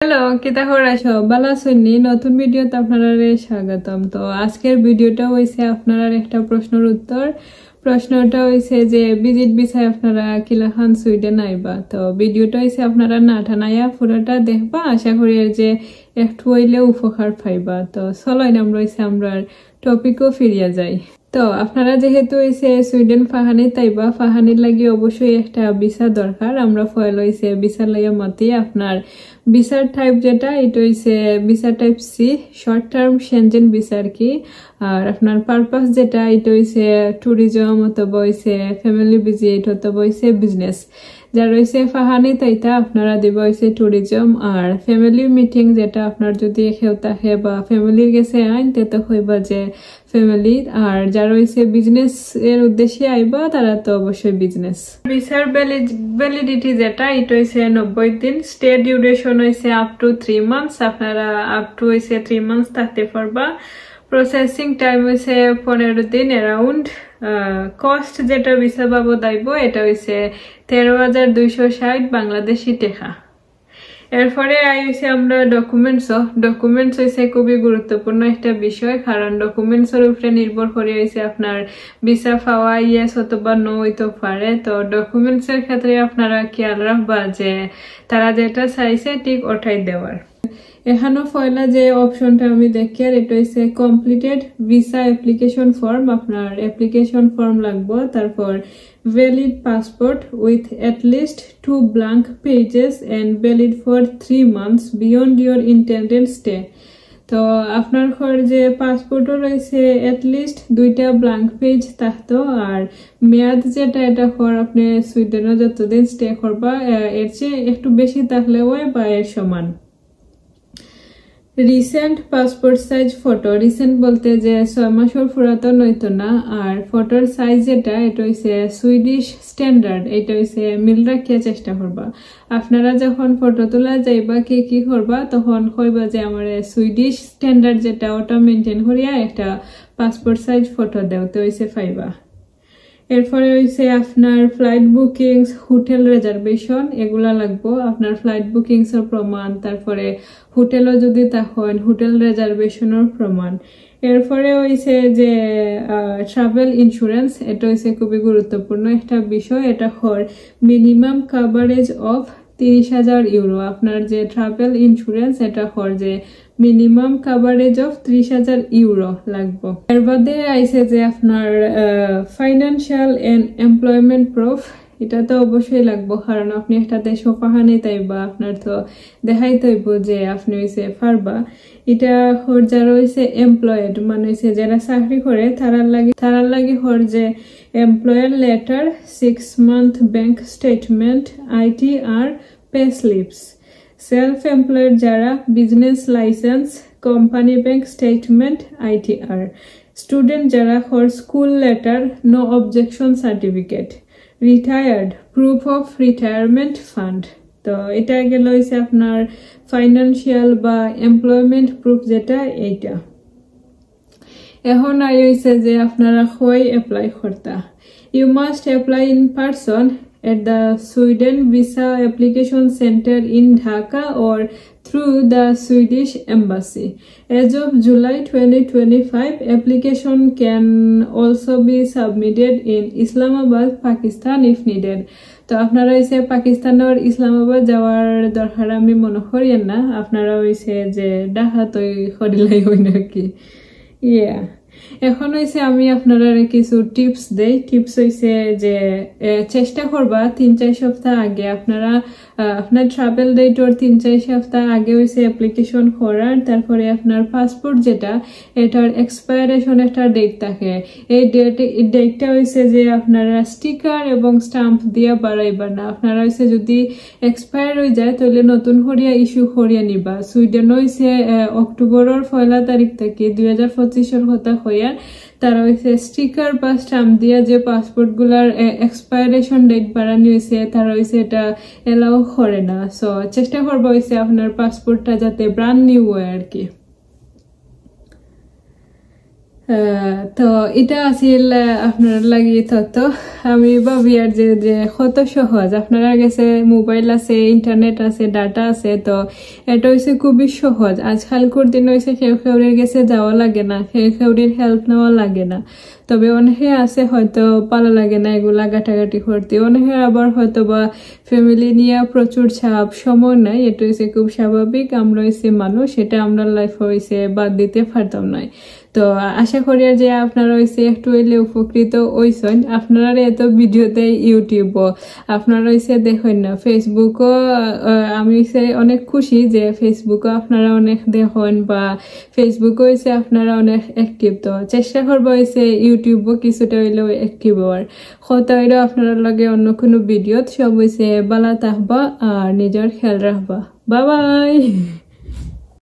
Hello, কিতা হরাইছো? ভালো আছেননি? নতুন ভিডিওতে আপনারা স্বাগতম। তো আজকের ভিডিওটা হইছে আপনারা একটা প্রশ্নের উত্তর। প্রশ্নটা হইছে যে ভিজিট ভিসায় আপনারা কিলাখান সুইডেন আইবা। তো ভিডিওটা হইছে আপনারা না ঠানাইয়া পুরোটা দেখবা, আশা করি যে একটু হইলে উপকার পাইবা। তো চলাই নাম রয়েছে আমরা টপিকও ফিরিয়া যাই। তো আপনারা যেহেতু হইছে সুইডেন ফাহানি তাইবা, ফাহানির লাগি অবশ্যই একটা ভিসা দরকার। আমরা ফয়েল হইছে ভিসা লাইয়া মতে আপনার ভিসার টাইপ যেটা এটা হইছে visa type C, short term Schengen visa আর কি। আর আপনার পারপাস যেটা এটা হইছে ট্যুরিজম অথবা হইছে ফ্যামিলি ভিজিট অথবা হইছে বিজনেস। যা রয়েছে ফাহানি তাইটা আপনারা দিব হইছে ট্যুরিজম। আর ফ্যামিলি মিটিং যেটা আপনার যদি কেউ থাকে বা ফ্যামিলির গেছে আইন তেতো হইবা যে ফ্যামিলির। আর যারা হইছে বিজনেস এর উদ্দেশ্যে আইবা তারা তো অবশ্যই বিজনেস। ভিসার ভ্যালিডিটি যেটা এটা হইছে 90 দিন। স্টে ডিউরেশন হইছে আপ টু 3 মান্থস। আপনারা আপ টু হইছে 3 মান্থস থাকতে পারবা। প্রসেসিং টাইম হইছে 15 দিন অ্যারাউন্ড। কস্ট যেটা ভিসা বাবদ আইব এটা হইছে 13,260 বাংলাদেশি টাকা। এরপরে আইছে আমরা ডকুমেন্টস হইছে খুবই গুরুত্বপূর্ণ একটা বিষয়, কারণ ডকুমেন্টসের উপরে নির্ভর করে হইছে আপনার ভিসা পাওয়া ইয়েস অথবা নো হইতে পারে। তো ডকুমেন্টসের ক্ষেত্রে আপনারা খেয়াল রাখবা যে তারা যেটা চাইছে ঠিক ওটাই দেওয়ার। এখানে পয়লা যে অপশনটা আমি দেখি আর এটা হইছে কমপ্লিটেড ভিসা অ্যাপ্লিকেশন ফর্ম। আপনার অ্যাপ্লিকেশন ফর্ম লাগবে, তারপর valid passport with at least 2 blank pages and valid for 3 months beyond your intended stay. তো আপনার ঘর যে পাসপোর্টও রয়েছে এটলিস্ট 2টা ব্ল্যাঙ্ক পেজ থাকতো। আর মেয়াদ যেটা এটা ঘর আপনি সুইডেনে যতদিন স্টে করবা এর চেয়ে একটু বেশি থাকলে হয় বা এর সমান। Recent passport size photo, recent বলতে যে 6 মাসের পুরাতন হইতো না। আর ফটোর সাইজ যেটা এটা হইছে সুইডিশ স্ট্যান্ডার্ড, এটা হইছে মিল রাখিয়া চেষ্টা করবা। আপনারা যখন ফটো তোলা যাইবা কি করবা তখন কইবা যে আমার সুইডিশ স্ট্যান্ডার্ড যেটা ওটা মেনটেন করিয়া একটা পাসপোর্ট সাইজ ফটো দেও, তো হইছে পাইবা। এরপরে হইছে আপনার ফ্লাইট বুকিংস, হোটেল রিজার্ভেশন এগুলা লাগবো। আপনার ফ্লাইট বুকিংস এর প্রমাণ, তারপরে হোটেলও যদি তখন হোটেল রিজার্ভেশনের প্রমাণ। এরপরে হইছে যে ট্রাভেল ইন্স্যুরেন্স, এটা হইছে খুবই গুরুত্বপূর্ণ একটা বিষয়। এটা হর মিনিমাম কাভারেজ অফ 30,000 ইউরো। আপনার যে ট্রাভেল ইন্স্যুরেন্স এটা হর যে মিনিমাম কাভারেজ অফ 30,000 ইউরো লাগবে। এর বাদে আইছে যে আপনার ফাইন্যান্সিয়াল এন্ড এমপ্লয়মেন্ট প্রুফ, এটা তো অবশ্যই লাগবে, কারণ আপনি একটা দেশ পাহানি তাইবা আপনার তো দেখাই তৈব যে আপনি হইছে পারবা। এটা হর যারা হইছে এমপ্লয়েড মানে হইছে যারা চাকরি করে তারার লাগে হর যে employer letter, 6 month bank statement, ITR, pay slips. Self employed যারা business license, company bank statement, ITR। Student যারা হর school letter, no objection certificate. Retired, proof of retirement fund. তো এটা গেল হইছে আপনার ফাইন্যান্সিয়াল বা এমপ্লয়মেন্ট প্রুফ যেটা এইটা। এখন আই হইছে যে আপনারা কই অ্যাপ্লাই করতা। You must apply in person at the Sweden Visa Application Center in Dhaka or through the Swedish Embassy. As of July 2025, application can also be submitted in Islamabad, Pakistan if needed. তো আপনারা হইছে পাকিস্তানের ইসলামাবাদ যাওয়ার দরকার আমি মনে করি না, আপনারা হইছে যে ঢাকা তো করিলাই হয় নাকি। এখন হইছে আমি আপনারা কিছু টিপস দেই। টিপস হইছে যে চেষ্টা করবা 3-4 সপ্তাহ আগে আপনারা আপনার ট্রাভেল ডেটর 3-4 সপ্তাহ আগে হইছে অ্যাপ্লিকেশন করার। তারপরে আপনার পাসপোর্ট যেটা এটার এক্সপায়ারেশন একটা ডেট থাকে, এই ডেটটা হইছে যে আপনারা স্টিকার এবং স্টাম্প দিয়ে বাড়াইবা না। আপনারা হইছে যদি এক্সপায়ার হয়ে যায় তাহলে নতুন করিয়া ইস্যু করিয়া নিবা। সুইডেন হইছে অক্টোবরের 1 তারিখ থেকে 2025 কথা হইয়ার তারা হইছে স্টিকার বা স্টাম্প দিয়া যে পাসপোর্ট গুলার এক্সপায়ারেশন ডেট বাড়ানি হয়েছে তারা হইছে এটা এলাও করে না। সো চেষ্টা করবো হইছে আপনার পাসপোর্টটা যাতে ব্র্যান্ড নিউ হয় আর কি। তো এটা আছিল আপনারা লাগিয়ে তথ্য আমি ভাবি আর যে কত সহজ আপনারা কাছে মোবাইল আছে ইন্টারনেট আছে ডাটা আছে তো এটা হচ্ছে খুবই সহজ আজকালকার দিন হয়েছে খেউরের কাছে যাওয়া লাগে না খেউরের হেল্প নেওয়া লাগে না তবে অনেকে আছে হয়তো পালা লাগে না এগুলা গাটাগাটি করতে অনেকে আবার হয়তো বা ফ্যামিলি নিয়ে প্রচুর চাপ সময় নাই এটা হচ্ছে খুব স্বাভাবিক আমরা হচ্ছে মানুষ এটা আমরা লাইফ হয়েছে বাদ দিতে পারতাম না তো আশা করি যে আপনারা হয়েছে একটু হইলে উপকৃত হইছেন আপনারা এত ভিডিওতে ইউটিউব আপনারা হয়েছে দেখেন না ফেসবুকও আমি অনেক খুশি যে ফেসবুকও আপনারা অনেক দেখেন বা ফেসবুকও হয়েছে আপনারা অনেক অ্যাক্টিভ তো চেষ্টা করবো হয়েছে ইউটিউবও কিছুটা হইলেও অ্যাক্টিভ হওয়ার কত হইলে আপনারা লগে অন্য কোনো ভিডিওত সব হয়েছে বালা থাকবা আর নিজের খেয়াল রাখবা বাই বাই।